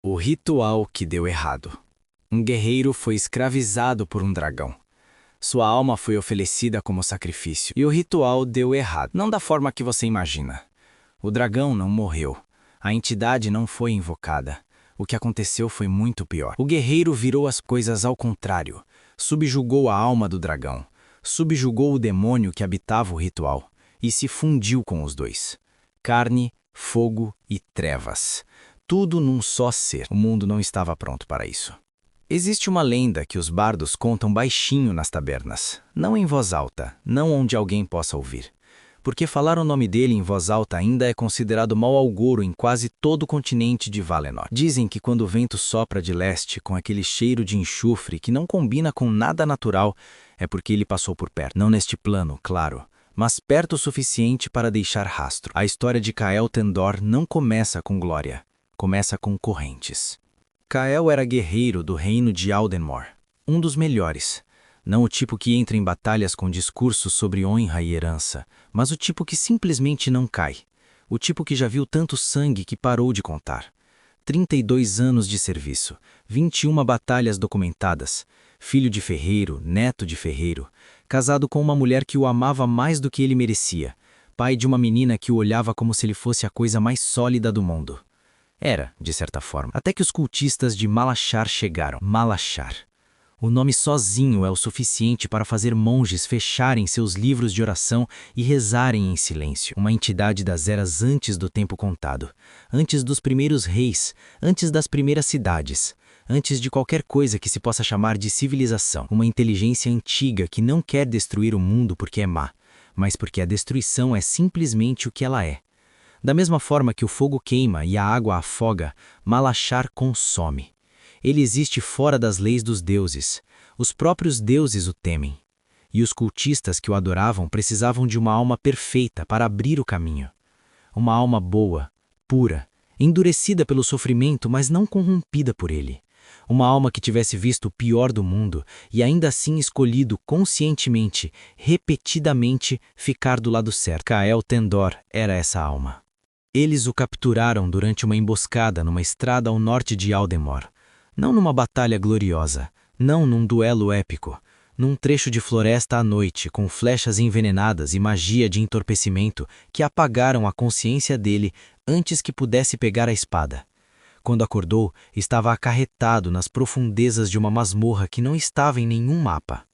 O ritual que deu errado. Um guerreiro foi escravizado por um dragão. Sua alma foi oferecida como sacrifício, e o ritual deu errado, não da forma que você imagina. O dragão não morreu. A entidade não foi invocada. O que aconteceu foi muito pior. O guerreiro virou as coisas ao contrário. Subjugou a alma do dragão. Subjugou o demônio que habitava o ritual. E se fundiu com os dois. Carne, fogo e trevas. Tudo num só ser. O mundo não estava pronto para isso. Existe uma lenda que os bardos contam baixinho nas tabernas. Não em voz alta, não onde alguém possa ouvir. Porque falar o nome dele em voz alta ainda é considerado mau agouro em quase todo o continente de Valinor. Dizem que quando o vento sopra de leste com aquele cheiro de enxofre que não combina com nada natural, é porque ele passou por perto. Não neste plano, claro, mas perto o suficiente para deixar rastro. A história de Cael Tendor não começa com glória, começa com correntes. Cael era guerreiro do reino de Aldenmor, um dos melhores. Não o tipo que entra em batalhas com discursos sobre honra e herança, mas o tipo que simplesmente não cai. O tipo que já viu tanto sangue que parou de contar. 32 anos de serviço, 21 batalhas documentadas, filho de ferreiro, neto de ferreiro, casado com uma mulher que o amava mais do que ele merecia, pai de uma menina que o olhava como se ele fosse a coisa mais sólida do mundo. Era, de certa forma, até que os cultistas de Malashar chegaram. Malashar. O nome sozinho é o suficiente para fazer monges fecharem seus livros de oração e rezarem em silêncio. Uma entidade das eras antes do tempo contado, antes dos primeiros reis, antes das primeiras cidades, antes de qualquer coisa que se possa chamar de civilização. Uma inteligência antiga que não quer destruir o mundo porque é má, mas porque a destruição é simplesmente o que ela é. Da mesma forma que o fogo queima e a água afoga, Malashar consome. Ele existe fora das leis dos deuses. Os próprios deuses o temem. E os cultistas que o adoravam precisavam de uma alma perfeita para abrir o caminho. Uma alma boa, pura, endurecida pelo sofrimento, mas não corrompida por ele. Uma alma que tivesse visto o pior do mundo e ainda assim escolhido conscientemente, repetidamente, ficar do lado certo. Cael Tendor era essa alma. Eles o capturaram durante uma emboscada numa estrada ao norte de Aldenmor. Não numa batalha gloriosa, não num duelo épico, num trecho de floresta à noite com flechas envenenadas e magia de entorpecimento que apagaram a consciência dele antes que pudesse pegar a espada. Quando acordou, estava acarretado nas profundezas de uma masmorra que não estava em nenhum mapa.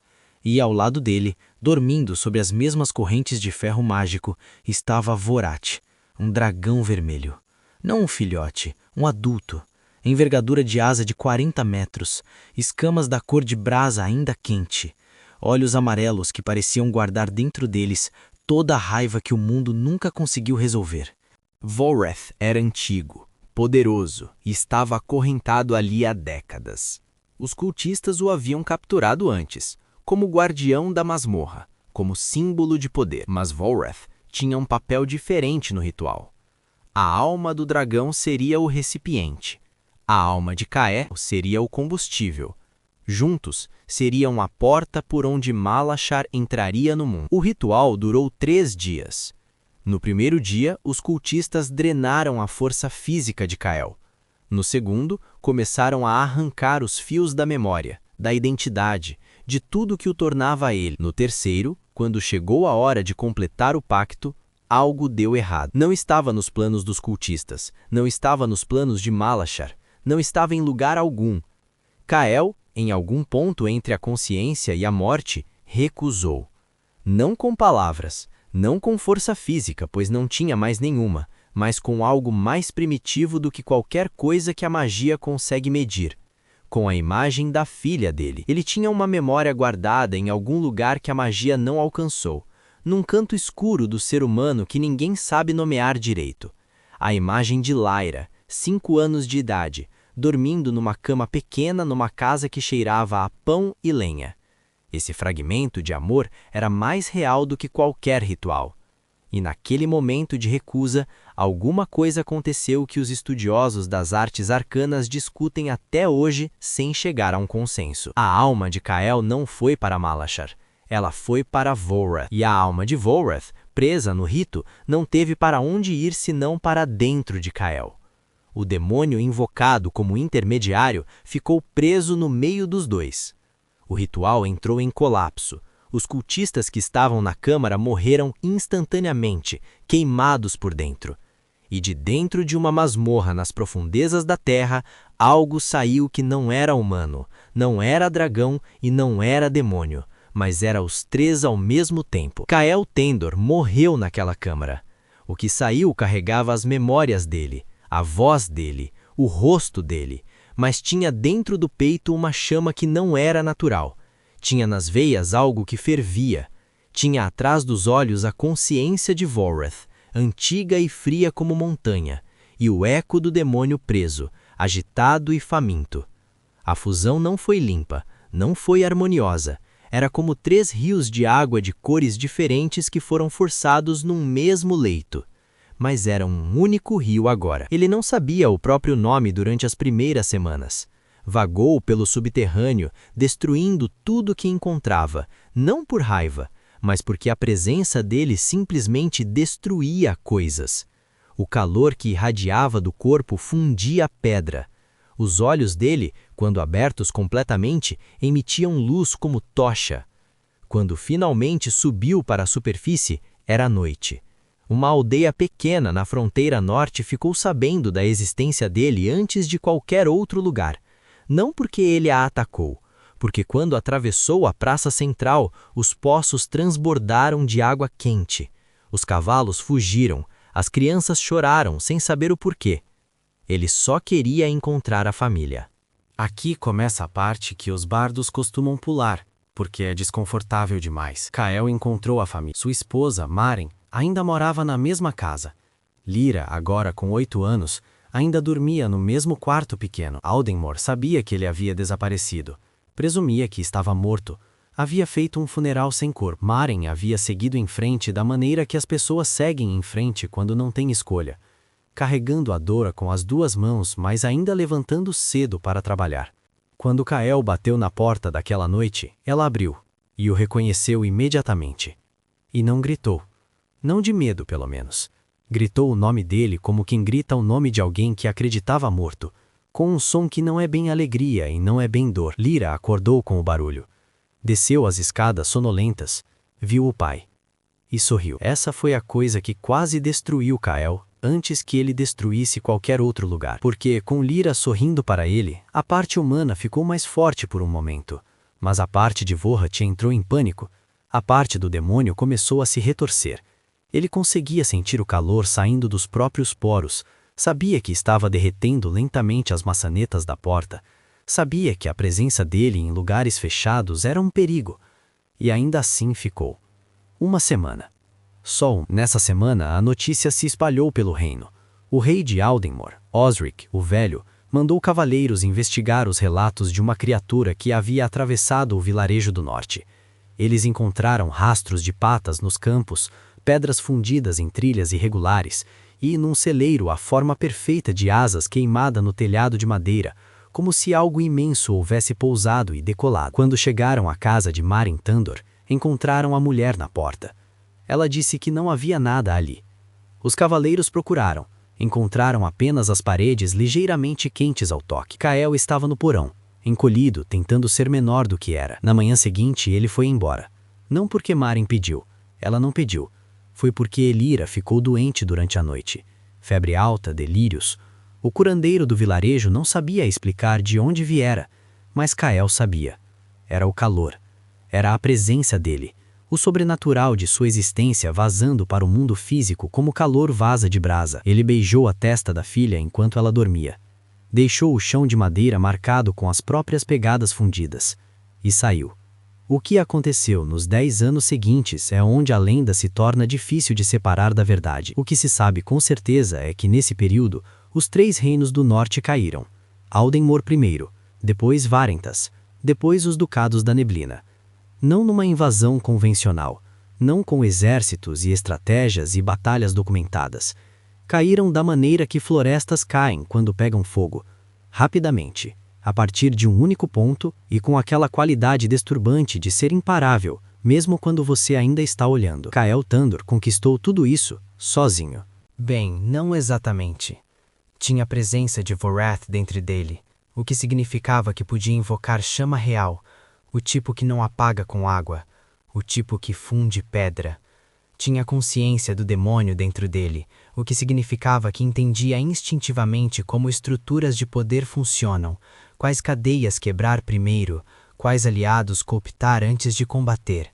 E ao lado dele, dormindo sobre as mesmas correntes de ferro mágico, estava Vorath, um dragão vermelho. Não um filhote, um adulto. Envergadura de asa de 40 metros, escamas da cor de brasa ainda quente, olhos amarelos que pareciam guardar dentro deles toda a raiva que o mundo nunca conseguiu resolver. Volrath era antigo, poderoso e estava acorrentado ali há décadas. Os cultistas o haviam capturado antes, como guardião da masmorra, como símbolo de poder. Mas Volrath tinha um papel diferente no ritual. A alma do dragão seria o recipiente. A alma de Cael seria o combustível. Juntos, seriam a porta por onde Malashar entraria no mundo. O ritual durou 3 dias. No primeiro dia, os cultistas drenaram a força física de Cael. No segundo, começaram a arrancar os fios da memória, da identidade, de tudo que o tornava ele. No terceiro, quando chegou a hora de completar o pacto, algo deu errado. Não estava nos planos dos cultistas, não estava nos planos de Malashar. Não estava em lugar algum. Cael, em algum ponto entre a consciência e a morte, recusou. Não com palavras, não com força física, pois não tinha mais nenhuma, mas com algo mais primitivo do que qualquer coisa que a magia consegue medir. Com a imagem da filha dele. Ele tinha uma memória guardada em algum lugar que a magia não alcançou, num canto escuro do ser humano que ninguém sabe nomear direito. A imagem de Lyra, 5 anos de idade, dormindo numa cama pequena numa casa que cheirava a pão e lenha. Esse fragmento de amor era mais real do que qualquer ritual. E naquele momento de recusa, alguma coisa aconteceu que os estudiosos das artes arcanas discutem até hoje sem chegar a um consenso. A alma de Cael não foi para Malashar, ela foi para Volrath. E a alma de Volrath, presa no rito, não teve para onde ir senão para dentro de Cael. O demônio invocado como intermediário ficou preso no meio dos dois. O ritual entrou em colapso. Os cultistas que estavam na câmara morreram instantaneamente, queimados por dentro. E de dentro de uma masmorra nas profundezas da terra, algo saiu que não era humano, não era dragão e não era demônio, mas era os três ao mesmo tempo. Kael Tendor morreu naquela câmara. O que saiu carregava as memórias dele, a voz dele, o rosto dele, mas tinha dentro do peito uma chama que não era natural. Tinha nas veias algo que fervia. Tinha atrás dos olhos a consciência de Volrath, antiga e fria como montanha, e o eco do demônio preso, agitado e faminto. A fusão não foi limpa, não foi harmoniosa. Era como três rios de água de cores diferentes que foram forçados num mesmo leito. Mas era um único rio agora. Ele não sabia o próprio nome durante as primeiras semanas. Vagou pelo subterrâneo, destruindo tudo que encontrava, não por raiva, mas porque a presença dele simplesmente destruía coisas. O calor que irradiava do corpo fundia a pedra. Os olhos dele, quando abertos completamente, emitiam luz como tocha. Quando finalmente subiu para a superfície, era noite. Uma aldeia pequena na fronteira norte ficou sabendo da existência dele antes de qualquer outro lugar. Não porque ele a atacou, porque quando atravessou a praça central, os poços transbordaram de água quente. Os cavalos fugiram, as crianças choraram sem saber o porquê. Ele só queria encontrar a família. Aqui começa a parte que os bardos costumam pular, porque é desconfortável demais. Kael encontrou a família. Sua esposa, Maren, ainda morava na mesma casa. Lyra, agora com 8 anos, ainda dormia no mesmo quarto pequeno. Aldemor sabia que ele havia desaparecido. Presumia que estava morto. Havia feito um funeral sem corpo. Maren havia seguido em frente da maneira que as pessoas seguem em frente quando não têm escolha, carregando a Dora com as 2 mãos, mas ainda levantando cedo para trabalhar. Quando Kael bateu na porta daquela noite, ela abriu, e o reconheceu imediatamente. E não gritou. Não de medo, pelo menos. Gritou o nome dele como quem grita o nome de alguém que acreditava morto, com um som que não é bem alegria e não é bem dor. Lyra acordou com o barulho. Desceu as escadas sonolentas, viu o pai. E sorriu. Essa foi a coisa que quase destruiu Kael, antes que ele destruísse qualquer outro lugar. Porque, com Lyra sorrindo para ele, a parte humana ficou mais forte por um momento. Mas a parte de Volrath entrou em pânico. A parte do demônio começou a se retorcer. Ele conseguia sentir o calor saindo dos próprios poros. Sabia que estava derretendo lentamente as maçanetas da porta. Sabia que a presença dele em lugares fechados era um perigo. E ainda assim ficou. Uma semana. Só nessa semana a notícia se espalhou pelo reino. O rei de Aldemor, Osric, o Velho, mandou cavaleiros investigar os relatos de uma criatura que havia atravessado o vilarejo do norte. Eles encontraram rastros de patas nos campos, pedras fundidas em trilhas irregulares, e num celeiro a forma perfeita de asas queimada no telhado de madeira, como se algo imenso houvesse pousado e decolado. Quando chegaram à casa de Maren Tandor, encontraram a mulher na porta. Ela disse que não havia nada ali. Os cavaleiros procuraram. Encontraram apenas as paredes ligeiramente quentes ao toque. Kael estava no porão, encolhido, tentando ser menor do que era. Na manhã seguinte, ele foi embora. Não porque Maren pediu. Ela não pediu. Foi porque Lyra ficou doente durante a noite. Febre alta, delírios. O curandeiro do vilarejo não sabia explicar de onde viera, mas Kael sabia. Era o calor. Era a presença dele. O sobrenatural de sua existência vazando para o mundo físico como calor vaza de brasa. Ele beijou a testa da filha enquanto ela dormia. Deixou o chão de madeira marcado com as próprias pegadas fundidas. E saiu. O que aconteceu nos 10 anos seguintes é onde a lenda se torna difícil de separar da verdade. O que se sabe com certeza é que nesse período, os 3 reinos do norte caíram. Aldemor primeiro, depois Varentas, depois os Ducados da Neblina. Não numa invasão convencional, não com exércitos e estratégias e batalhas documentadas. Caíram da maneira que florestas caem quando pegam fogo, rapidamente, a partir de um único ponto e com aquela qualidade disturbante de ser imparável, mesmo quando você ainda está olhando. Kael Tandor conquistou tudo isso, sozinho. Bem, não exatamente. Tinha a presença de Vorath dentro dele, o que significava que podia invocar chama real, o tipo que não apaga com água, o tipo que funde pedra. Tinha a consciência do demônio dentro dele, o que significava que entendia instintivamente como estruturas de poder funcionam, quais cadeias quebrar primeiro, quais aliados cooptar antes de combater.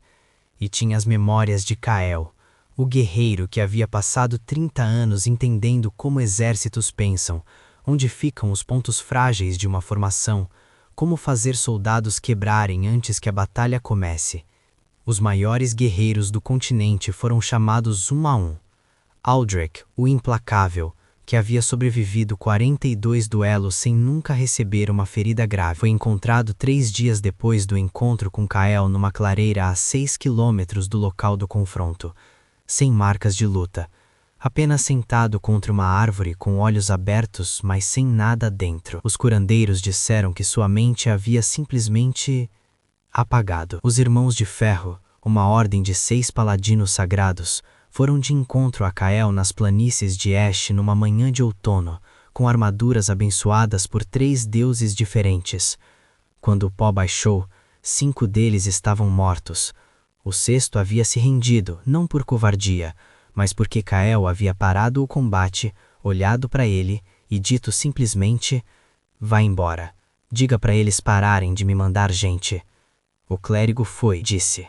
E tinha as memórias de Kael, o guerreiro que havia passado 30 anos entendendo como exércitos pensam, onde ficam os pontos frágeis de uma formação, como fazer soldados quebrarem antes que a batalha comece. Os maiores guerreiros do continente foram chamados um a um. Aldrich, o implacável, que havia sobrevivido 42 duelos sem nunca receber uma ferida grave, foi encontrado 3 dias depois do encontro com Kael numa clareira a 6 quilômetros do local do confronto, sem marcas de luta, apenas sentado contra uma árvore com olhos abertos, mas sem nada dentro. Os curandeiros disseram que sua mente havia simplesmente apagado. Os Irmãos de Ferro, uma ordem de 6 paladinos sagrados, foram de encontro a Kael nas planícies de Ash numa manhã de outono, com armaduras abençoadas por 3 deuses diferentes. Quando o pó baixou, 5 deles estavam mortos. O 6º havia se rendido, não por covardia, mas porque Kael havia parado o combate, olhado para ele e dito simplesmente: "Vá embora. Diga para eles pararem de me mandar gente." O clérigo foi, disse.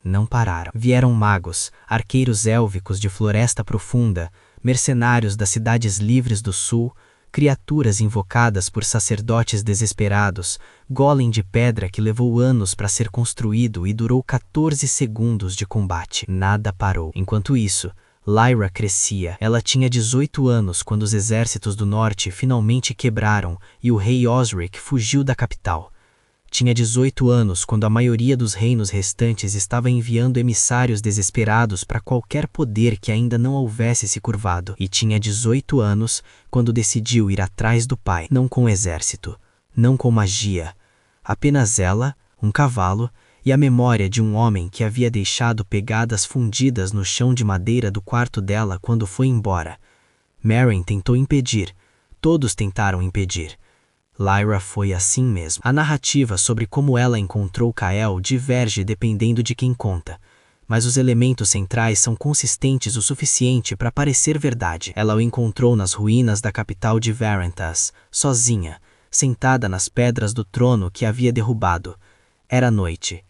Não pararam. Vieram magos, arqueiros élficos de Floresta Profunda, mercenários das cidades livres do sul, criaturas invocadas por sacerdotes desesperados, golem de pedra que levou anos para ser construído e durou 14 segundos de combate. Nada parou. Enquanto isso, Lyra crescia. Ela tinha 18 anos quando os exércitos do norte finalmente quebraram e o rei Osric fugiu da capital. Tinha 18 anos quando a maioria dos reinos restantes estava enviando emissários desesperados para qualquer poder que ainda não houvesse se curvado. E tinha 18 anos quando decidiu ir atrás do pai, não com exército, não com magia. Apenas ela, um cavalo e a memória de um homem que havia deixado pegadas fundidas no chão de madeira do quarto dela quando foi embora. Meryn tentou impedir. Todos tentaram impedir. Lyra foi assim mesmo. A narrativa sobre como ela encontrou Kael diverge dependendo de quem conta, mas os elementos centrais são consistentes o suficiente para parecer verdade. Ela o encontrou nas ruínas da capital de Varentas, sozinha, sentada nas pedras do trono que havia derrubado. Era noite.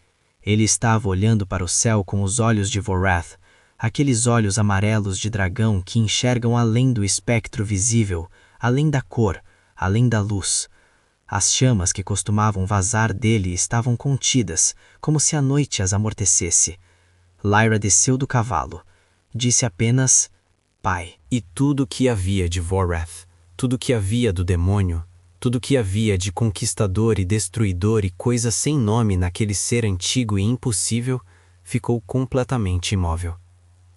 Ele estava olhando para o céu com os olhos de Vorath, aqueles olhos amarelos de dragão que enxergam além do espectro visível, além da cor, além da luz. As chamas que costumavam vazar dele estavam contidas, como se a noite as amortecesse. Lyra desceu do cavalo. Disse apenas: "Pai." E tudo que havia de Vorath, tudo que havia do demônio, tudo que havia de conquistador e destruidor e coisa sem nome naquele ser antigo e impossível, ficou completamente imóvel.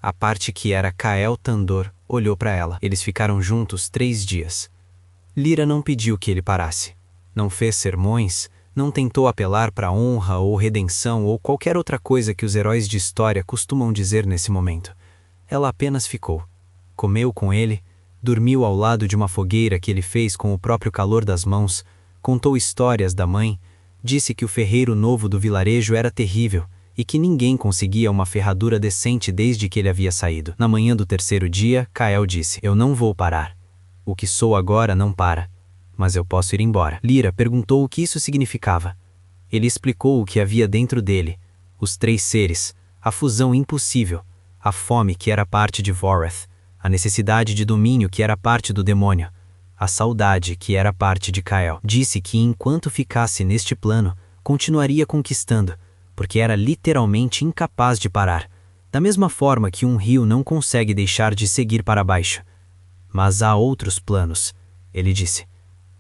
A parte que era Kael Tandor olhou para ela. Eles ficaram juntos 3 dias. Lyra não pediu que ele parasse. Não fez sermões, não tentou apelar para honra ou redenção ou qualquer outra coisa que os heróis de história costumam dizer nesse momento. Ela apenas ficou. Comeu com ele, dormiu ao lado de uma fogueira que ele fez com o próprio calor das mãos, contou histórias da mãe, disse que o ferreiro novo do vilarejo era terrível e que ninguém conseguia uma ferradura decente desde que ele havia saído. Na manhã do 3º dia, Kael disse: "Eu não vou parar. O que sou agora não para. Mas eu posso ir embora." Lyra perguntou o que isso significava. Ele explicou o que havia dentro dele, os 3 seres, a fusão impossível, a fome que era parte de Vorath, a necessidade de domínio que era parte do demônio, a saudade que era parte de Kael. Disse que enquanto ficasse neste plano, continuaria conquistando, porque era literalmente incapaz de parar, da mesma forma que um rio não consegue deixar de seguir para baixo. Mas há outros planos, ele disse.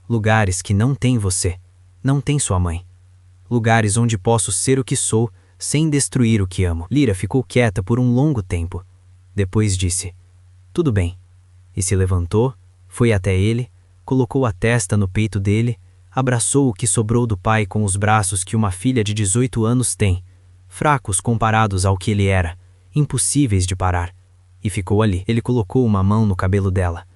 Lugares que não têm você, não tem sua mãe. Lugares onde posso ser o que sou, sem destruir o que amo. Lyra ficou quieta por um longo tempo. Depois disse: "Tudo bem." E se levantou, foi até ele, colocou a testa no peito dele, abraçou o que sobrou do pai com os braços que uma filha de 18 anos tem, fracos comparados ao que ele era, impossíveis de parar, e ficou ali. Ele colocou uma mão no cabelo dela.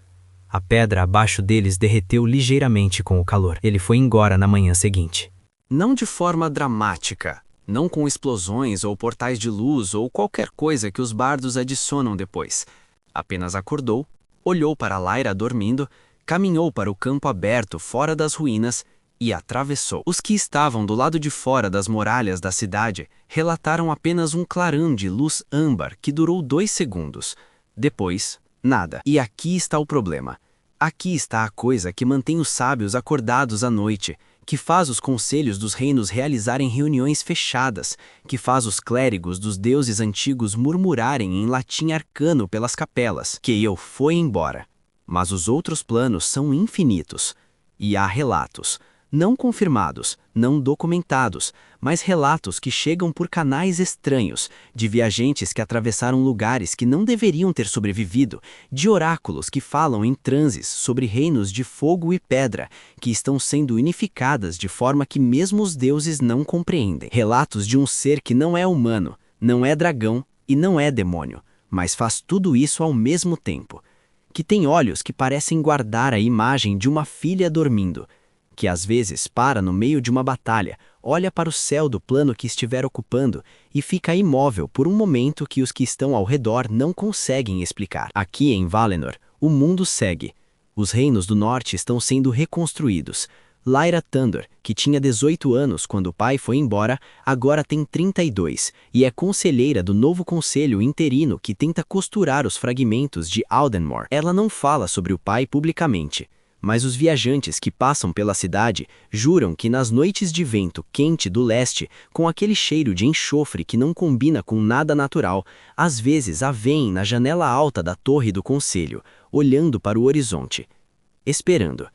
A pedra abaixo deles derreteu ligeiramente com o calor. Ele foi embora na manhã seguinte. Não de forma dramática, não com explosões ou portais de luz ou qualquer coisa que os bardos adicionam depois. Apenas acordou, olhou para Lyra dormindo, caminhou para o campo aberto fora das ruínas e atravessou. Os que estavam do lado de fora das muralhas da cidade relataram apenas um clarão de luz âmbar que durou 2 segundos. Depois, nada. E aqui está o problema. Aqui está a coisa que mantém os sábios acordados à noite, que faz os conselhos dos reinos realizarem reuniões fechadas, que faz os clérigos dos deuses antigos murmurarem em latim arcano pelas capelas, que eu fui embora. Mas os outros planos são infinitos. E há relatos, não confirmados, não documentados, mas relatos que chegam por canais estranhos, de viajantes que atravessaram lugares que não deveriam ter sobrevivido, de oráculos que falam em transes sobre reinos de fogo e pedra, que estão sendo unificadas de forma que mesmo os deuses não compreendem. Relatos de um ser que não é humano, não é dragão e não é demônio, mas faz tudo isso ao mesmo tempo. Que tem olhos que parecem guardar a imagem de uma filha dormindo, que às vezes para no meio de uma batalha, olha para o céu do plano que estiver ocupando e fica imóvel por um momento que os que estão ao redor não conseguem explicar. Aqui em Valinor, o mundo segue. Os reinos do norte estão sendo reconstruídos. Lyra Tandor, que tinha 18 anos quando o pai foi embora, agora tem 32 e é conselheira do novo conselho interino que tenta costurar os fragmentos de Aldenmore. Ela não fala sobre o pai publicamente, mas os viajantes que passam pela cidade juram que nas noites de vento quente do leste, com aquele cheiro de enxofre que não combina com nada natural, às vezes a veem na janela alta da torre do conselho, olhando para o horizonte, esperando.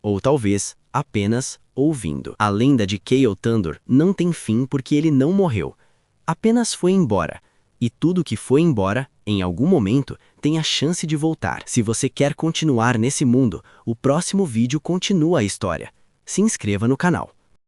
Ou talvez apenas ouvindo. A lenda de Chaol Tandor não tem fim porque ele não morreu. Apenas foi embora. E tudo que foi embora, em algum momento, tem a chance de voltar. Se você quer continuar nesse mundo, o próximo vídeo continua a história. Se inscreva no canal.